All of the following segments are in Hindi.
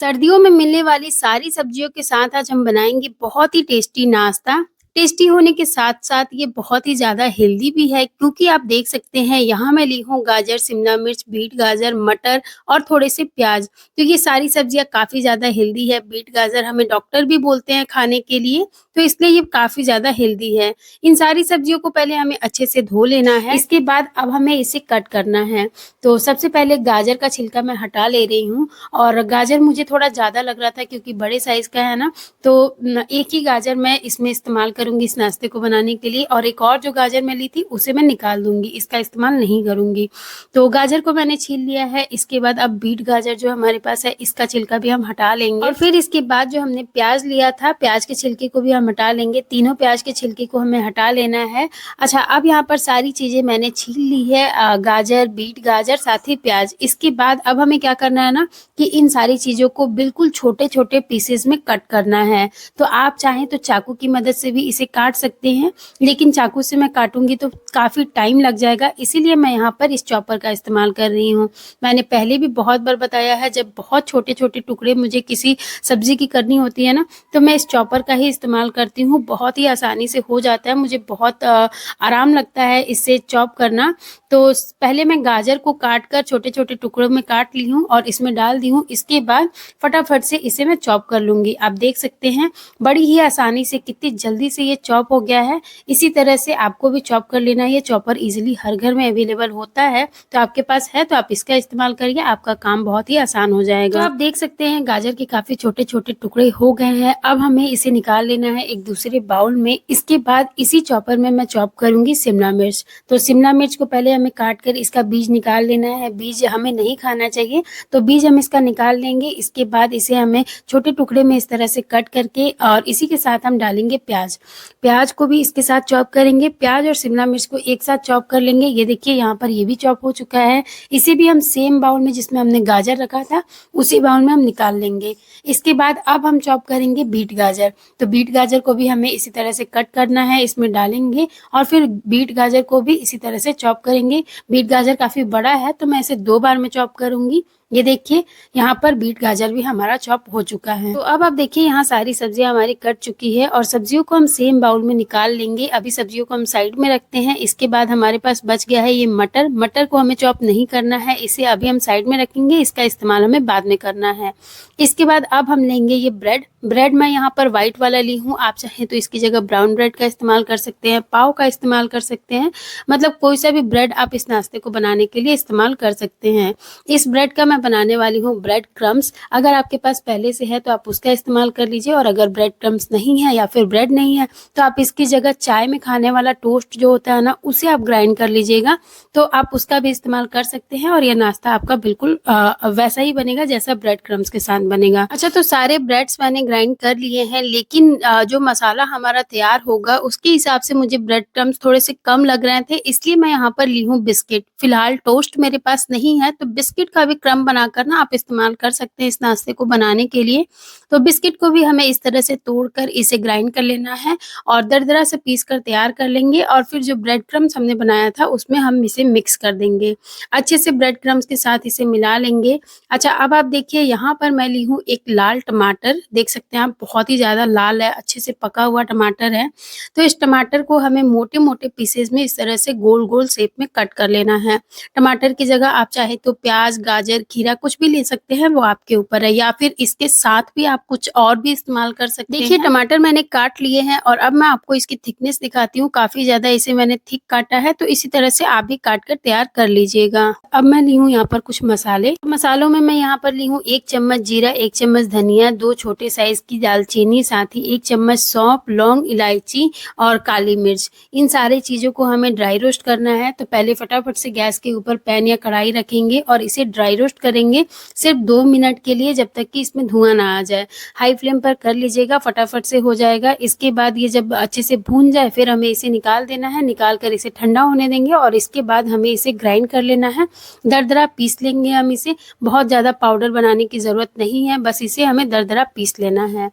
सर्दियों में मिलने वाली सारी सब्जियों के साथ आज हम बनाएँगे बहुत ही टेस्टी नाश्ता। टेस्टी होने के साथ-साथ ये बहुत ही ज़्यादा हेल्दी भी है क्योंकि आप देख सकते हैं यहाँ मैं ली हूँ गाजर, शिमला मिर्च, बीट, गाजर, मटर और थोड़े से प्याज़। तो ये सारी सब्जियाँ काफ़ी ज़्यादा हेल्दी है। बीट, गाजर हमें डॉक्टर भी बोलते हैं खाने के लिए, तो इसलिए ये काफ़ी ज़्यादा हेल्दी है। इन सारी सब्जियों को पहले हमें अच्छे से धो लेना है, इसके बाद अब हमें इसे कट करना है। तो सबसे पहले गाजर का छिलका मैं हटा ले रही हूँ और गाजर मुझे थोड़ा ज़्यादा लग रहा था क्योंकि बड़े साइज़ का है ना, तो न एक ही गाजर मैं इसमें इस्तेमाल करूँगी इस नाश्ते को बनाने के लिए और एक और जो गाजर मैं ली थी उसे मैं निकाल दूँगी, इसका इस्तेमाल नहीं करूँगी। तो गाजर को मैंने छील लिया है, इसके बाद अब बीट गाजर जो हमारे पास है इसका छिलका भी हम हटा लेंगे और फिर इसके बाद जो हमने प्याज़ लिया था, प्याज़ के छिलके को भी हम हटा लेंगे, तीनों प्याज़ के छिलके को हमें हटा लेना है। अच्छा, अब यहाँ पर सारी चीज़ें मैंने छील ली है गाजर, बीट गाजर साथ ही प्याज़। इसके बाद अब हमें क्या करना है ना कि इन सारी चीज़ों को बिल्कुल छोटे-छोटे पीसेज़ में कट करना है। तो आप चाहें तो चाकू की मदद से भी इसे काट सकते हैं, लेकिन चाकू से मैं काटूँगी तो काफ़ी टाइम लग जाएगा, इसीलिए मैं यहाँ पर इस चॉपर का इस्तेमाल कर रही हूँ। मैंने पहले भी बहुत बार बताया है जब बहुत छोटे-छोटे टुकड़े मुझे किसी सब्ज़ी की करनी होती है ना, तो मैं इस चॉपर का ही इस्तेमाल करती हूँ। बहुत ही आसानी से हो जाता है, मुझे बहुत आराम लगता है इससे चॉप करना। तो पहले मैं गाजर को काट कर छोटे-छोटे टुकड़ों में काट ली हूँ और इसमें डाल दी हूँ। इसके बाद फटाफट से इसे मैं चॉप कर लूँगी। आप देख सकते हैं बड़ी ही आसानी से कितनी जल्दी से ये चॉप हो गया है। इसी तरह से आपको भी चॉप कर लेना है। ये चॉपर ईज़िली हर घर में अवेलेबल होता है, तो आपके पास है तो आप इसका इस्तेमाल करिए, आपका काम बहुत ही आसान हो जाएगा। तो आप देख सकते हैं गाजर के काफ़ी छोटे-छोटे टुकड़े हो गए हैं। अब हमें इसे निकाल लेना है एक दूसरे बाउल में। इसके बाद इसी चॉपर में मैं चॉप करूँगी शिमला मिर्च। तो शिमला मिर्च को पहले हमें काट कर इसका बीज निकाल लेना है, बीज हमें नहीं खाना चाहिए, तो बीज हम इसका निकाल लेंगे। इसके बाद इसे हमें छोटे टुकड़े में इस तरह से कट करके और इसी के साथ हम डालेंगे प्याज़। प्याज़ को भी इसके साथ चॉप करेंगे, प्याज़ और शिमला मिर्च को एक साथ चॉप कर लेंगे। ये देखिए यहाँ पर ये भी चॉप हो चुका है। इसे भी हम सेम बाउल में जिसमें हमने गाजर रखा था, उसी बाउल में हम निकाल लेंगे। इसके बाद अब हम चॉप करेंगे बीट गाजर। तो बीट गाजर को भी हमें इसी तरह से कट करना है, इसमें डालेंगे और फिर बीट गाजर को भी इसी तरह से चॉप करेंगे। बीट गाजर काफ़ी बड़ा है तो मैं इसे 2 बार में चॉप करूँगी। ये देखिए यहाँ पर बीट गाजर भी हमारा चॉप हो चुका है। तो अब आप देखिए यहाँ सारी सब्जियाँ हमारी कट चुकी है और सब्जियों को हम सेम बाउल में निकाल लेंगे। अभी सब्जियों को हम साइड में रखते हैं। इसके बाद हमारे पास बच गया है ये मटर। मटर को हमें चॉप नहीं करना है, इसे अभी हम साइड में रखेंगे, इसका इस्तेमाल हमें बाद में करना है। इसके बाद अब हम लेंगे ये ब्रेड। ब्रेड मैं यहाँ पर व्हाइट वाला ली हूँ, आप चाहें तो इसकी जगह ब्राउन ब्रेड का इस्तेमाल कर सकते हैं, पाव का इस्तेमाल कर सकते हैं, मतलब कोई सा भी ब्रेड आप इस नाश्ते को बनाने के लिए इस्तेमाल कर सकते हैं। इस ब्रेड का मैं बनाने वाली हूँ ब्रेड क्रम्स। अगर आपके पास पहले से है तो आप उसका इस्तेमाल कर लीजिए और अगर ब्रेड क्रम्स नहीं है या फिर ब्रेड नहीं है तो आप इसकी जगह चाय में खाने वाला टोस्ट जो होता है ना, उसे आप ग्राइंड कर लीजिएगा, तो आप उसका भी इस्तेमाल कर सकते हैं और यह नाश्ता आपका बिल्कुल वैसा ही बनेगा जैसा ब्रेड क्रम्स के साथ बनेगा। अच्छा, तो सारे ब्रेड्स मैंने ग्राइंड कर लिए हैं, लेकिन जो मसाला हमारा तैयार होगा उसके हिसाब से मुझे ब्रेड क्रम्स थोड़े से कम लग रहे थे, इसलिए मैं यहाँ पर ली हूँ बिस्किट। फिलहाल टोस्ट मेरे पास नहीं है तो बिस्किट का भी क्रम्ब बनाकर ना आप इस्तेमाल कर सकते हैं इस नाश्ते को बनाने के लिए। तो बिस्किट को भी हमें इस तरह से तोड़कर इसे ग्राइंड कर लेना है और दरदरा से पीस कर तैयार कर लेंगे और फिर जो ब्रेड क्रम्स हमने बनाया था उसमें हम इसे मिक्स कर देंगे। अच्छे से ब्रेड क्रम्स के साथ इसे मिला लेंगे। अच्छा, अब आप देखिए यहाँ पर मैं ली हूँ एक लाल टमाटर, देख सकते हैं आप बहुत ही ज़्यादा लाल है, अच्छे से पका हुआ टमाटर है। तो इस टमाटर को हमें मोटे-मोटे पीसेज़ में इस तरह से गोल-गोल शेप में कट कर लेना है। टमाटर की जगह आप चाहे तो प्याज़, गाजर, खीरा कुछ भी ले सकते हैं, वो आपके ऊपर है, या फिर इसके साथ भी आप कुछ और भी इस्तेमाल कर सकते हैं। देखिए टमाटर मैंने काट लिए हैं और अब मैं आपको इसकी थिकनेस दिखाती हूँ, काफ़ी ज़्यादा इसे मैंने थिक काटा है, तो इसी तरह से आप भी काट कर तैयार कर लीजिएगा। अब मैं ली हूँ यहाँ पर कुछ मसाले। मसालों में मैं यहाँ पर ली हूँ 1 चम्मच जीरा, 1 चम्मच धनिया, 2 छोटे साइज़ की दालचीनी, साथ ही 1 चम्मच सौंफ, लौंग, इलायची और काली मिर्च। इन सारी चीज़ों को हमें ड्राई रोस्ट करना है, तो पहले फटाफट से गैस के ऊपर पैन या कढ़ाई रखेंगे और इसे ड्राई रोस्ट करेंगे सिर्फ 2 मिनट के लिए, जब तक कि इसमें धुआं ना आ जाए। हाई फ्लेम पर कर लीजिएगा, फटाफट से हो जाएगा। इसके बाद ये जब अच्छे से भून जाए फिर हमें इसे निकाल देना है, निकाल कर इसे ठंडा होने देंगे और इसके बाद हमें इसे ग्राइंड कर लेना है। दरदरा पीस लेंगे हम इसे, बहुत ज़्यादा पाउडर बनाने की ज़रूरत नहीं है, बस इसे हमें दरदरा पीस लेना है।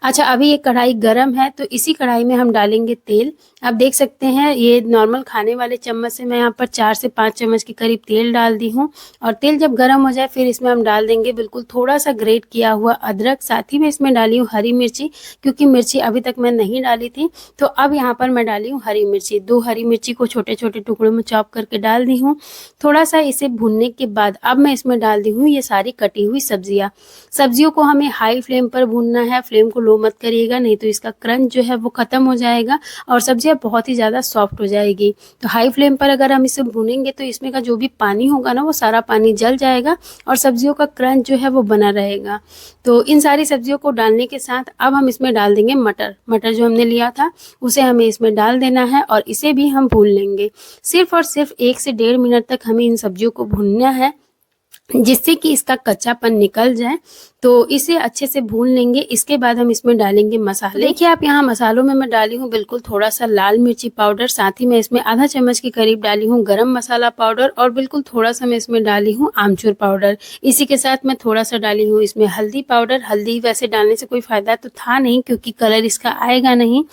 अच्छा, अभी ये कढ़ाई गरम है तो इसी कढ़ाई में हम डालेंगे तेल। आप देख सकते हैं ये नॉर्मल खाने वाले चम्मच से मैं यहाँ पर 4 से 5 चम्मच के करीब तेल डाल दी हूँ और तेल जब गरम हो जाए फिर इसमें हम डाल देंगे बिल्कुल थोड़ा-सा ग्रेट किया हुआ अदरक, साथ ही में इसमें डाली हूँ हरी मिर्ची, क्योंकि मिर्ची अभी तक मैं नहीं डाली थी। तो अब यहाँ पर मैं डाली हूँ हरी मिर्ची, 2 हरी मिर्ची को छोटे-छोटे टुकड़ों में चॉप करके डाल दी हूँ। थोड़ा-सा इसे भूनने के बाद अब मैं इसमें डाल दी हूँ ये सारी कटी हुई सब्जियाँ। सब्जियों को हमें हाई फ्लेम पर भूनना है, फ्लेम को लो मत करिएगा, नहीं तो इसका क्रंच जो है वो ख़त्म हो जाएगा और सब्जियाँ बहुत ही ज़्यादा सॉफ्ट हो जाएगी। तो हाई फ्लेम पर अगर हम इसे भूनेंगे तो इसमें का जो भी पानी होगा ना वो सारा पानी जल जाएगा और सब्जियों का क्रंच जो है वो बना रहेगा। तो इन सारी सब्जियों को डालने के साथ अब हम इसमें डाल देंगे मटर। मटर जो हमने लिया था उसे हमें इसमें डाल देना है और इसे भी हम भून लेंगे। सिर्फ़ और सिर्फ 1 से डेढ़ मिनट तक हमें इन सब्जियों को भूनना है, जिससे कि इसका कच्चापन निकल जाए। तो इसे अच्छे से भून लेंगे। इसके बाद हम इसमें डालेंगे मसाले। देखिए आप यहाँ मसालों में मैं डाली हूँ बिल्कुल थोड़ा-सा लाल मिर्ची पाउडर, साथ ही मैं इसमें आधा चम्मच के करीब डाली हूँ गरम मसाला पाउडर और बिल्कुल थोड़ा-सा मैं इसमें डाली हूँ आमचूर पाउडर। इसी के साथ मैं थोड़ा-सा डाली हूँ इसमें हल्दी पाउडर। हल्दी वैसे डालने से कोई फ़ायदा तो था नहीं क्योंकि कलर इसका आएगा नहीं,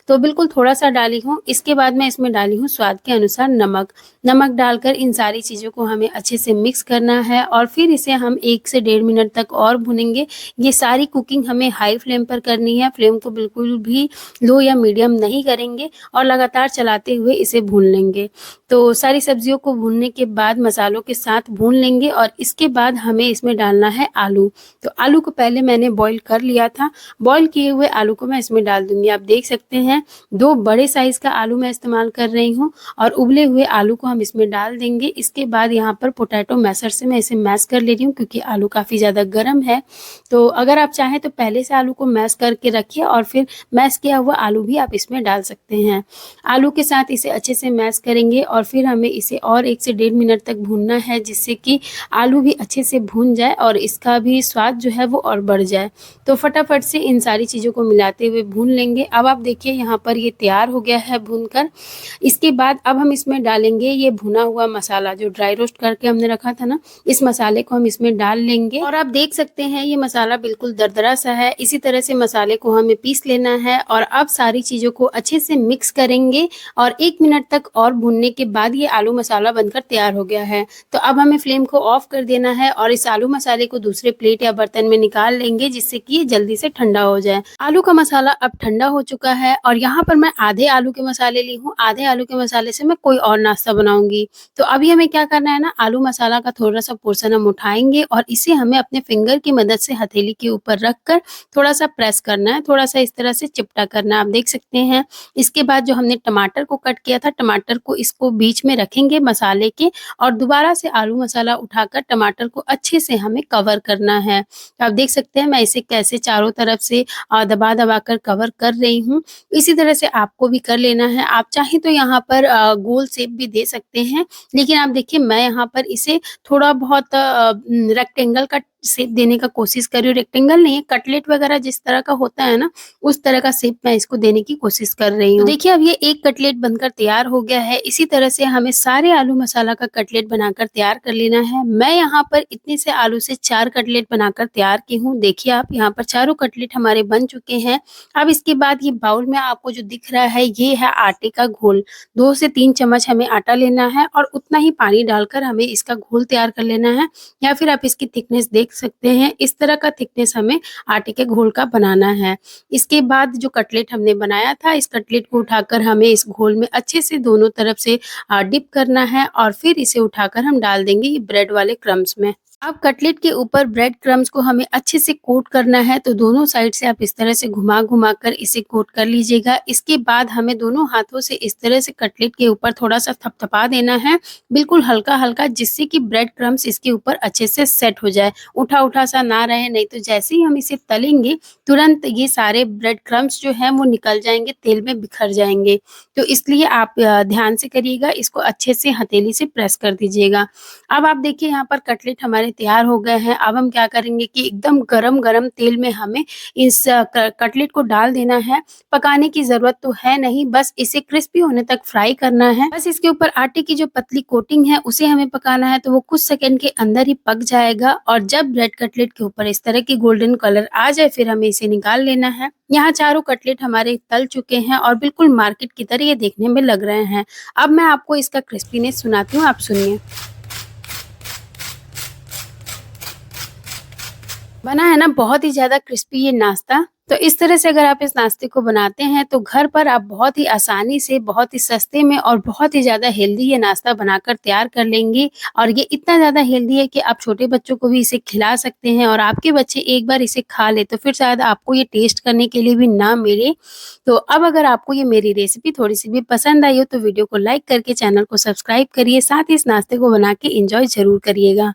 तो बिल्कुल थोड़ा-सा डाली हूँ। इसके बाद मैं इसमें डाली हूँ स्वाद के अनुसार नमक। नमक डालकर इन सारी चीज़ों को हमें अच्छे से मिक्स करना है और फिर इसे हम 1 से डेढ़ मिनट तक और भूनेंगे। ये सारी कुकिंग हमें हाई फ्लेम पर करनी है, फ्लेम को बिल्कुल भी लो या मीडियम नहीं करेंगे और लगातार चलाते हुए इसे भून लेंगे। तो सारी सब्जियों को भूनने के बाद मसालों के साथ भून लेंगे और इसके बाद हमें इसमें डालना है आलू। तो आलू को पहले मैंने बॉयल कर लिया था। बॉयल किए हुए आलू को मैं इसमें डाल दूँगी। आप देख सकते हैं 2 बड़े साइज़ का आलू मैं इस्तेमाल कर रही हूँ और उबले हुए आलू को हम इसमें डाल देंगे। इसके बाद यहाँ पर पोटैटो मैशर से मैं इसे मैश कर ले रही हूँ क्योंकि आलू काफ़ी ज़्यादा गर्म है। तो अगर आप चाहें तो पहले से आलू को मैश करके रखिए और फिर मैश किया हुआ आलू भी आप इसमें डाल सकते हैं। आलू के साथ इसे अच्छे से मैश करेंगे और फिर हमें इसे और 1 से डेढ़ मिनट तक भूनना है, जिससे कि आलू भी अच्छे से भून जाए और इसका भी स्वाद जो है वो और बढ़ जाए। तो फटाफट से इन सारी चीज़ों को मिलाते हुए भून लेंगे। अब आप देखिए यहाँ पर ये तैयार हो गया है भूनकर। इसके बाद अब हम इसमें डालेंगे ये भुना हुआ मसाला जो ड्राई रोस्ट करके हमने रखा था ना, इस मसाले को हम इसमें डाल लेंगे और आप देख सकते हैं ये मसाला बिल्कुल दरदरा सा है। इसी तरह से मसाले को हमें पीस लेना है और अब सारी चीज़ों को अच्छे से मिक्स करेंगे और 1 मिनट तक और भूनने के बाद ये आलू मसाला बनकर तैयार हो गया है। तो अब हमें फ्लेम को ऑफ कर देना है और इस आलू मसाले को दूसरे प्लेट या बर्तन में निकाल लेंगे, जिससे कि ये जल्दी से ठंडा हो जाए। आलू का मसाला अब ठंडा हो चुका है और यहाँ पर मैं आधे आलू के मसाले ली हूँ। आधे आलू के मसाले से मैं कोई और नाश्ता बनाऊँगी। तो अभी हमें क्या करना है ना, आलू मसाला का थोड़ा-सा पोर्शन हम उठाएँगे और इसे हमें अपने फिंगर की मदद से हथेली के ऊपर रखकर थोड़ा-सा प्रेस करना है, थोड़ा-सा इस तरह से चिपटा करना है, आप देख सकते हैं। इसके बाद जो हमने टमाटर को कट किया था, टमाटर को इसको बीच में रखेंगे मसाले के और दोबारा से आलू मसाला उठाकर टमाटर को अच्छे से हमें कवर करना है। तो आप देख सकते हैं मैं इसे कैसे चारों तरफ से दबा-दबा कर कवर कर रही हूँ। इसी तरह से आपको भी कर लेना है। आप चाहें तो यहाँ पर गोल शेप भी दे सकते हैं, लेकिन आप देखिए मैं यहाँ पर इसे थोड़ा बहुत रेक्टेंगल का शेप देने का कोशिश कर रही हूँ। रेक्टेंगल नहीं है, कटलेट वगैरह जिस तरह का होता है ना, उस तरह का शेप मैं इसको देने की कोशिश कर रही हूँ। तो देखिए अब ये एक कटलेट बनकर तैयार हो गया है। इसी तरह से हमें सारे आलू मसाला का कटलेट बनाकर तैयार कर लेना है। मैं यहाँ पर इतने से आलू से 4 कटलेट बनाकर तैयार की हूँ। देखिए आप यहाँ पर चारों कटलेट हमारे बन चुके हैं। अब इसके बाद ये बाउल में आपको जो दिख रहा है ये है आटे का घोल। 2 से 3 चम्मच हमें आटा लेना है और उतना ही पानी डालकर हमें इसका घोल तैयार कर लेना है, या फिर आप इसकी थिकनेस देख सकते हैं। इस तरह का थिकनेस हमें आटे के घोल का बनाना है। इसके बाद जो कटलेट हमने बनाया था, इस कटलेट को उठाकर हमें इस घोल में अच्छे से दोनों तरफ से डिप करना है और फिर इसे उठाकर हम डाल देंगे ये ब्रेड वाले क्रम्स में। अब कटलेट के ऊपर ब्रेड क्रम्स को हमें अच्छे से कोट करना है, तो दोनों साइड से आप इस तरह से घुमा-घुमा कर इसे कोट कर लीजिएगा। इसके बाद हमें दोनों हाथों से इस तरह से कटलेट के ऊपर थोड़ा-सा थपथपा देना है, बिल्कुल हल्का-हल्का, जिससे कि ब्रेड क्रम्स इसके ऊपर अच्छे से सेट हो जाए। उठा-उठा सा ना रहे, नहीं तो जैसे ही हम इसे तलेंगे तुरंत ये सारे ब्रेड क्रम्स जो हैं वो निकल जाएँगे, तेल में बिखर जाएँगे। तो इसलिए आप ध्यान से करिएगा, इसको अच्छे से हथेली से प्रेस कर दीजिएगा। अब आप देखिए यहाँ पर कटलेट हमारे तैयार हो गए हैं। अब हम क्या करेंगे कि एकदम गरम-गरम तेल में हमें इस कटलेट को डाल देना है। पकाने की ज़रूरत तो है नहीं, बस इसे क्रिस्पी होने तक फ्राई करना है। बस इसके ऊपर आटे की जो पतली कोटिंग है उसे हमें पकाना है, तो वो कुछ सेकंड के अंदर ही पक जाएगा और जब ब्रेड कटलेट के ऊपर इस तरह की गोल्डन कलर आ जाए फिर हमें इसे निकाल लेना है। यहाँ चारों कटलेट हमारे तल चुके हैं और बिल्कुल मार्केट की तरह ये देखने में लग रहे हैं। अब मैं आपको इसका क्रिस्पीनेस सुनाती हूँ, आप सुनिए। बना है ना बहुत ही ज़्यादा क्रिस्पी ये नाश्ता। तो इस तरह से अगर आप इस नाश्ते को बनाते हैं तो घर पर आप बहुत ही आसानी से, बहुत ही सस्ते में और बहुत ही ज़्यादा हेल्दी ये नाश्ता बनाकर तैयार कर लेंगे। और ये इतना ज़्यादा हेल्दी है कि आप छोटे बच्चों को भी इसे खिला सकते हैं और आपके बच्चे एक बार इसे खा लें तो फिर शायद आपको ये टेस्ट करने के लिए भी ना मिले। तो अब अगर आपको ये मेरी रेसिपी थोड़ी-सी भी पसंद आई हो तो वीडियो को लाइक करके चैनल को सब्सक्राइब करिए। साथ ही इस नाश्ते को बना के एन्जॉय ज़रूर करिएगा।